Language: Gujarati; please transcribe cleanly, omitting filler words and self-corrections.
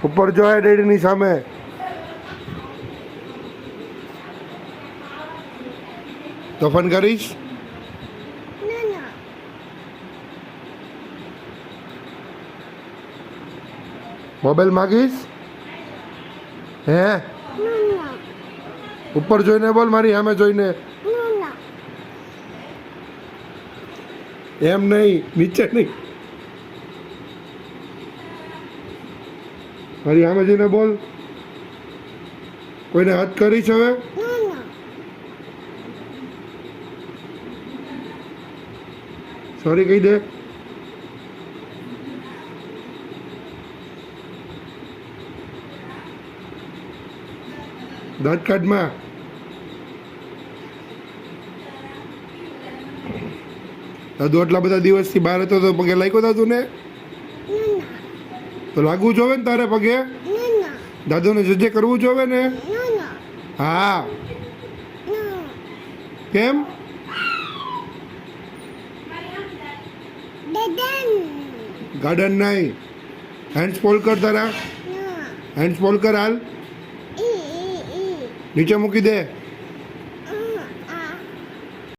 ઉપર જોયા ડેડીની સામે. તોફાન કરીશ? મોબાઈલ માગીશ? હે? ઉપર જોઈને બોલ, મારી સામે જોઈને. એમ નહીં, નીચે નહીં, મારી સામે જોઈને બોલ. કોઈને હાથ કરીશ હવે? સોરી કહી દે. દાંત કાઢમાં. દાદુ આટલા બધા દિવસથી બહાર હતો તો પગે લાગ્યો દાદુ ને? તો લાગવું જોવે ને તારે પગે? દાદુને જજે કરવું જોવે ને? હા. કેમ? ગાર્ડન નહીં. હેન્ડ્સ ફોલ્ડ કર તારા. હેન્ડ્સ ફોલ્ડ કર હાલ. નીચે મૂકી દે.